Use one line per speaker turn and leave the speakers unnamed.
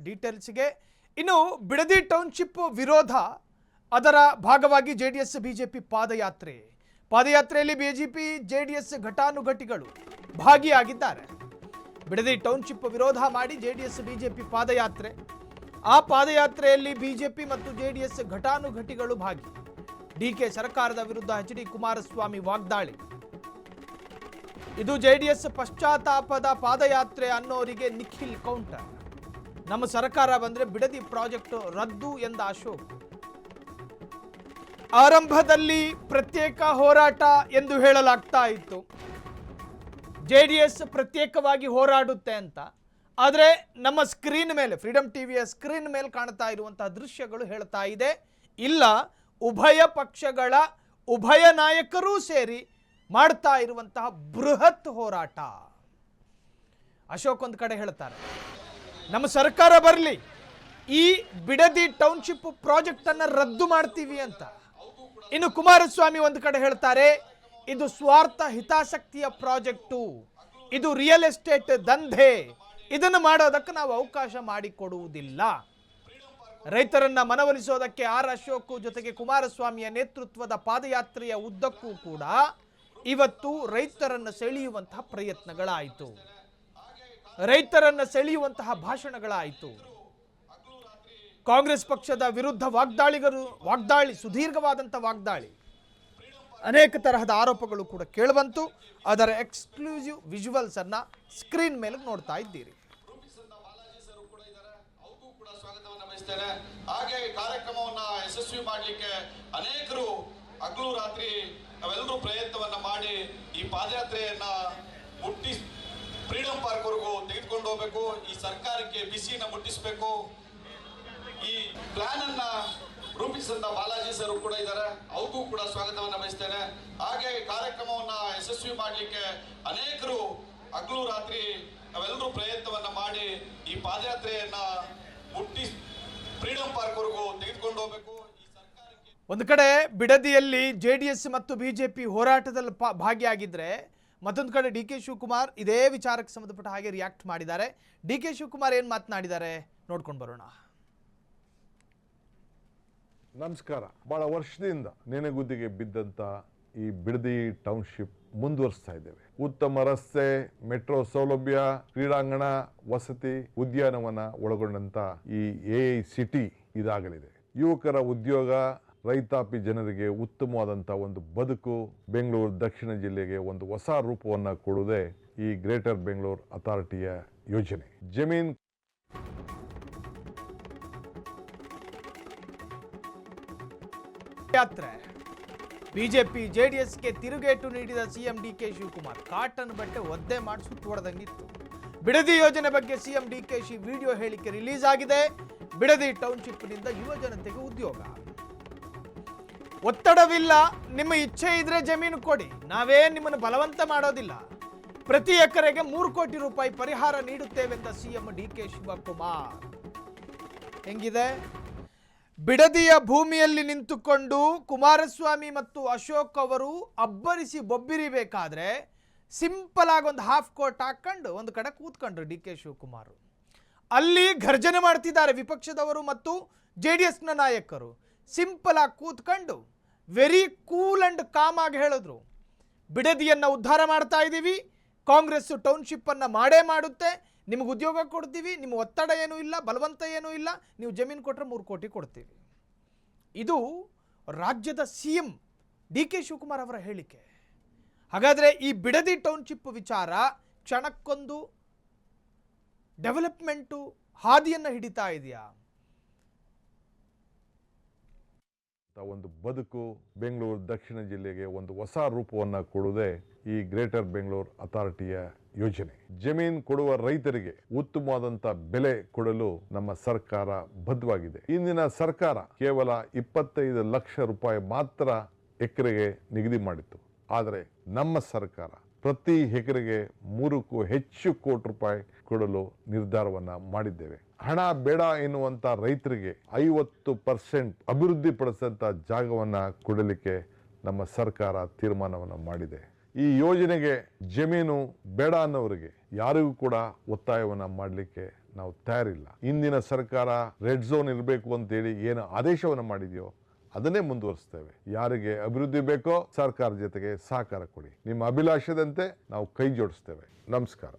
ಡೀಟೇಲ್ಸ್ಗೆ. ಇನ್ನು ಬಿಡದಿ ಟೌನ್ಶಿಪ್ ವಿರೋಧ, ಅದರ ಭಾಗವಾಗಿ JDS BJP ಪಾದಯಾತ್ರೆಯಲ್ಲಿ BJP JDS ಘಟಾನುಘಟಿಗಳು ಭಾಗಿಯಾಗಿದ್ದಾರೆ. ಬಿಡದಿ ಟೌನ್ಶಿಪ್ ವಿರೋಧ ಮಾಡಿ JDS BJP ಪಾದಯಾತ್ರೆ, ಆ ಪಾದಯಾತ್ರೆಯಲ್ಲಿ BJP ಮತ್ತು JDS ಘಟಾನುಘಟಿಗಳು ಭಾಗಿ. DK ಸರ್ಕಾರದ ವಿರುದ್ಧ HD ಕುಮಾರಸ್ವಾಮಿ ವಾಗ್ದಾಳಿ. ಇದು JDS ಪಶ್ಚಾತ್ತಾಪದ ಪಾದಯಾತ್ರೆ ಅನ್ನೋರಿಗೆ ನಿಖಿಲ್ ಕೌಂಟರ್. ನಮ್ಮ ಸರ್ಕಾರ ಬಂದ್ರೆ ಬಿಡದಿ ಪ್ರಾಜೆಕ್ಟ್ ರದ್ದು ಎಂದ ಅಶೋಕ್. ಆರಂಭದಲ್ಲಿ ಪ್ರತ್ಯೇಕ ಹೋರಾಟ ಎಂದು ಹೇಳಲಾಗ್ತಾ ಇತ್ತು, JDS ಪ್ರತ್ಯೇಕವಾಗಿ ಹೋರಾಡುತ್ತೆ ಅಂತ. ಆದರೆ ನಮ್ಮ ಸ್ಕ್ರೀನ್ ಮೇಲೆ, ಫ್ರೀಡಮ್ ಟಿವಿಯ ಸ್ಕ್ರೀನ್ ಮೇಲೆ ಕಾಣ್ತಾ ಇರುವಂತಹ ದೃಶ್ಯಗಳು ಹೇಳ್ತಾ ಇದೆ, ಇಲ್ಲ, ಉಭಯ ಪಕ್ಷಗಳ ಉಭಯ ನಾಯಕರೂ ಸೇರಿ ಮಾಡ್ತಾ ಇರುವಂತಹ ಬೃಹತ್ ಹೋರಾಟ. ಅಶೋಕ್ ಒಂದು ಕಡೆ ಹೇಳ್ತಾರೆ, ನಮ್ಮ ಸರ್ಕಾರ ಬರಲಿ, ಈ ಬಿಡದಿ ಟೌನ್ಶಿಪ್ ಪ್ರಾಜೆಕ್ಟ್ ಅನ್ನ ರದ್ದು ಮಾಡ್ತೀವಿ ಅಂತ. ಇನ್ನು ಕುಮಾರಸ್ವಾಮಿ ಒಂದು ಕಡೆ ಹೇಳ್ತಾರೆ, ಇದು ಸ್ವಾರ್ಥ ಹಿತಾಸಕ್ತಿಯ ಪ್ರಾಜೆಕ್ಟು, ಇದು ರಿಯಲ್ ಎಸ್ಟೇಟ್ ದಂಧೆ, ಇದನ್ನು ಮಾಡೋದಕ್ಕೆ ನಾವು ಅವಕಾಶ ಮಾಡಿಕೊಡುವುದಿಲ್ಲ. ರೈತರನ್ನ ಮನವೊಲಿಸೋದಕ್ಕೆ ಅಶೋಕ್ ಜೊತೆಗೆ ಕುಮಾರಸ್ವಾಮಿಯ ನೇತೃತ್ವದ ಪಾದಯಾತ್ರೆಯ ಉದ್ದಕ್ಕೂ ಕೂಡ ಇವತ್ತು ರೈತರನ್ನ ಸೆಳೆಯುವಂತಹ ಪ್ರಯತ್ನಗಳಾಯಿತು, ರೈತರನ್ನ ಸೆಳೆಯುವಂತಹ ಭಾಷಣಗಳಾಯಿತು. ಕಾಂಗ್ರೆಸ್ ಪಕ್ಷದ ವಿರುದ್ಧ ವಾಗ್ದಾಳಿ, ಸುದೀರ್ಘವಾದಂಥ ವಾಗ್ದಾಳಿ, ಅನೇಕ ತರಹದ ಆರೋಪಗಳು ಕೂಡ ಕೇಳಿಬಂತು. ಅದರ ಎಕ್ಸ್ಕ್ಲೂಸಿವ್ ವಿಜುವಲ್ಸ್ ಅನ್ನ ಸ್ಕ್ರೀನ್ ಮೇಲೆ ನೋಡ್ತಾ ಇದ್ದೀರಿ.
ಹಾಗೆ ಕಾರ್ಯಕ್ರಮವನ್ನ ಯಶಸ್ವಿ ಮಾಡಲಿಕ್ಕೆ ಅನೇಕರು ಹಗಲು ರಾತ್ರಿ ನಾವೆಲ್ಲರೂ ಪ್ರಯತ್ನವನ್ನ ಮಾಡಿ ಈ ಪಾದಯಾತ್ರೆಯನ್ನ ಮುಟ್ಟಿ ಫ್ರೀಡಂ ಪಾರ್ಕ್ ವರೆಗೂ ತೆಗೆದುಕೊಂಡು ಹೋಗ್ಬೇಕು, ಈ ಸರ್ಕಾರಕ್ಕೆ ಬಿಸಿನ ಮುಟ್ಟಿಸಬೇಕು. ಈ ಪ್ಲಾನ್ ಅನ್ನ ರೂಪಿಸಿದಂತ ಬಾಲಾಜಿ ಸರ್ ಕೂಡ ಇದ್ದಾರೆ, ಅವ್ರಿಗೂ ಕೂಡ ಸ್ವಾಗತವನ್ನ ಬಯಸ್ತೇನೆ. ಹಾಗೆ ಕಾರ್ಯಕ್ರಮವನ್ನ ಯಶಸ್ವಿ ಮಾಡಲಿಕ್ಕೆ ಅನೇಕರು ಹಗಲು ರಾತ್ರಿ ನಾವೆಲ್ಲರೂ ಪ್ರಯತ್ನವನ್ನ ಮಾಡಿ ಈ ಪಾದಯಾತ್ರೆಯನ್ನ ಮುಟ್ಟಿ ಫ್ರೀಡಂ ಪಾರ್ಕ್ ವರೆಗೂ ತೆಗೆದುಕೊಂಡು ಹೋಗ್ಬೇಕು.
ಒಂದು ಕಡೆ ಬಿಡದಿಯಲ್ಲಿ JDS ಮತ್ತು BJP ಹೋರಾಟದಲ್ಲಿ ಭಾಗಿಯಾಗಿದ್ರೆ, ಮತ್ತೊಂದು ಕಡೆ DK ಶಿವಕುಮಾರ್ ಇದೇ ವಿಚಾರಕ್ಕೆ ಸಂಬಂಧಪಟ್ಟ ಹಾಗೆ ರಿಯಾಕ್ಟ್ ಮಾಡಿದ್ದಾರೆ. DK ಶಿವಕುಮಾರ್ ಏನು ಮಾತನಾಡಿದ್ದಾರೆ ನೋಡ್ಕೊಂಡು ಬರೋಣ.
ನಮಸ್ಕಾರ. ಬಹಳ ವರ್ಷದಿಂದ ನೆನೆಗುದ್ದಿಗೆ ಬಿದ್ದಂತ ಈ ಬಿಡದಿ ಟೌನ್ಶಿಪ್ ಮುಂದುವರಿಸ್ತಾ ಇದ್ದೇವೆ. ಉತ್ತಮ ರಸ್ತೆ, ಮೆಟ್ರೋ ಸೌಲಭ್ಯ, ಕ್ರೀಡಾಂಗಣ, ವಸತಿ, ಉದ್ಯಾನವನ ಒಳಗೊಂಡಂತ ಈ AI ಸಿಟಿ ಇದಾಗಲಿದೆ. ಯುವಕರ ಉದ್ಯೋಗ, ರೈತಾಪಿ ಜನರಿಗೆ ಉತ್ತಮವಾದಂಥ ಒಂದು ಬದುಕು, ಬೆಂಗಳೂರು ದಕ್ಷಿಣ ಜಿಲ್ಲೆಗೆ ಒಂದು ಹೊಸ ರೂಪವನ್ನು ಕೊಡುವುದೇ ಈ ಗ್ರೇಟರ್ ಬೆಂಗಳೂರು ಅಥಾರಿಟಿಯ ಯೋಜನೆ. ಜಮೀನ್
ಯಾತ್ರೆ, BJP JDSಗೆ ತಿರುಗೇಟು ನೀಡಿದ CM DK ಶಿವಕುಮಾರ್. ಕಾಟನ್ ಬಟ್ಟೆ ಒದ್ದೆ ಮಾಡಿ ಸುತ್ತುವರೆದಂಗಿತ್ತು. ಬಿಡದಿ ಯೋಜನೆ ಬಗ್ಗೆ CM DK ವಿಡಿಯೋ ಹೇಳಿಕೆ ರಿಲೀಸ್ ಆಗಿದೆ. ಬಿಡದಿ ಟೌನ್ಶಿಪ್ನಿಂದ ಯುವ ಜನತೆಗೆ ಉದ್ಯೋಗ. ಒತ್ತಡವಿಲ್ಲ, ನಿಮ್ಮ ಇಚ್ಛೆ ಇದ್ರೆ ಜಮೀನು ಕೊಡಿ, ನಾವೇ ನಿಮ್ಮನ್ನು ಬಲವಂತ ಮಾಡೋದಿಲ್ಲ. ಪ್ರತಿ ಎಕರೆಗೆ 3 ಕೋಟಿ ರೂಪಾಯಿ ಪರಿಹಾರ ನೀಡುತ್ತೇವೆಂದ CM DK ಶಿವಕುಮಾರ್. ಹೆಂಗಿದೆ? ಬಿಡದಿಯ ಭೂಮಿಯಲ್ಲಿ ನಿಂತುಕೊಂಡು ಕುಮಾರಸ್ವಾಮಿ ಮತ್ತು ಅಶೋಕ್ ಅವರು ಅಬ್ಬರಿಸಿ ಬೊಬ್ಬಿರಿಬೇಕಾದ್ರೆ ಸಿಂಪಲ್ ಆಗಿ ಒಂದು ಹಾಫ್ ಕೋಟ್ ಹಾಕೊಂಡು ಒಂದು ಕಡೆ ಕೂತ್ಕೊಂಡ್ರು DK ಶಿವಕುಮಾರ್. ಅಲ್ಲಿ ಘರ್ಜನೆ ಮಾಡ್ತಿದ್ದಾರೆ ವಿಪಕ್ಷದವರು ಮತ್ತು JDSನ ನಾಯಕರು. ಸಿಂಪಲ್ ಆಗಿ ಕೂತ್ಕೊಂಡು ವೆರಿ ಕೂಲ್ ಅಂಡ್ ಕಾಮ್ ಆಗಿ ಹೇಳಿದ್ರು, ಬಿಡದಿಯನ್ನು ಉದ್ಧಾರ ಮಾಡ್ತಾ ಇದ್ದೀವಿ, ಕಾಂಗ್ರೆಸ್ ಟೌನ್ಶಿಪ್ ಅನ್ನು ಮಾಡೇ ಮಾಡುತ್ತೆ, ನಿಮಗೆ ಉದ್ಯೋಗ ಕೊಡ್ತೀವಿ, ನಿಮ್ಮ ಒತ್ತಡ ಏನೂ ಇಲ್ಲ, ಬಲವಂತ ಏನೂ ಇಲ್ಲ, ನೀವು ಜಮೀನು ಕೊಟ್ಟರೆ 3 ಕೋಟಿ ಕೊಡ್ತೀವಿ. ಇದು ರಾಜ್ಯದ CM DK ಶಿವಕುಮಾರ್ ಅವರ ಹೇಳಿಕೆ. ಹಾಗಾದರೆ ಈ ಬಿಡದಿ ಟೌನ್ಶಿಪ್ ವಿಚಾರ ಕ್ಷಣಕ್ಕೊಂದು ಡೆವಲಪ್ಮೆಂಟು ಹಾದಿಯನ್ನು ಹಿಡಿತಾ ಇದೆಯಾ?
ಒಂದು ಬದುಕು, ಬೆಂಗಳೂರು ದಕ್ಷಿಣ ಜಿಲ್ಲೆಗೆ ಒಂದು ಹೊಸ ರೂಪವನ್ನು ಕೊಡುವುದೇ ಈ ಗ್ರೇಟರ್ ಬೆಂಗಳೂರು ಅಥಾರಿಟಿಯ ಯೋಜನೆ. ಜಮೀನು ಕೊಡುವ ರೈತರಿಗೆ ಉತ್ತಮವಾದಂತ ಬೆಲೆ ಕೊಡಲು ನಮ್ಮ ಸರ್ಕಾರ ಬದ್ಧವಾಗಿದೆ. ಇಂದಿನ ಸರ್ಕಾರ ಕೇವಲ 25 ಲಕ್ಷ ರೂಪಾಯಿ ಮಾತ್ರ ಎಕರೆಗೆ ನಿಗದಿ ಮಾಡಿತ್ತು. ಆದರೆ ನಮ್ಮ ಸರ್ಕಾರ ಪ್ರತಿ ಎಕರೆಗೆ 3ಕ್ಕೂ ಹೆಚ್ಚು ಕೋಟಿ ರೂಪಾಯಿ ಕೊಡಲು ನಿರ್ಧಾರವನ್ನ ಮಾಡಿದ್ದೇವೆ. ಹಣ ಬೇಡ ಎನ್ನುವಂತ ರೈತರಿಗೆ 50% ಅಭಿವೃದ್ಧಿ ಪಡಿಸಂತ ಜಾಗವನ್ನ ಕೊಡಲಿಕ್ಕೆ ನಮ್ಮ ಸರ್ಕಾರ ತೀರ್ಮಾನವನ್ನು ಮಾಡಿದೆ. ಈ ಯೋಜನೆಗೆ ಜಮೀನು ಬೇಡ ಅನ್ನೋರಿಗೆ ಯಾರಿಗೂ ಕೂಡ ಒತ್ತಾಯವನ್ನು ಮಾಡಲಿಕ್ಕೆ ನಾವು ತಯಾರಿಲ್ಲ. ಇಂದಿನ ಸರ್ಕಾರ ರೆಡ್ ಝೋನ್ ಇರಬೇಕು ಅಂತೇಳಿ ಏನು ಆದೇಶವನ್ನು ಮಾಡಿದೆಯೋ ಅದನ್ನೇ ಮುಂದುವರಿಸ್ತೇವೆ. ಯಾರಿಗೆ ಅಭಿವೃದ್ಧಿ ಬೇಕೋ ಸರ್ಕಾರ ಜೊತೆಗೆ ಸಹಕಾರ ಕೊಡಿ. ನಿಮ್ಮ ಅಭಿಲಾಷದಂತೆ ನಾವು ಕೈ ಜೋಡಿಸ್ತೇವೆ. ನಮಸ್ಕಾರ.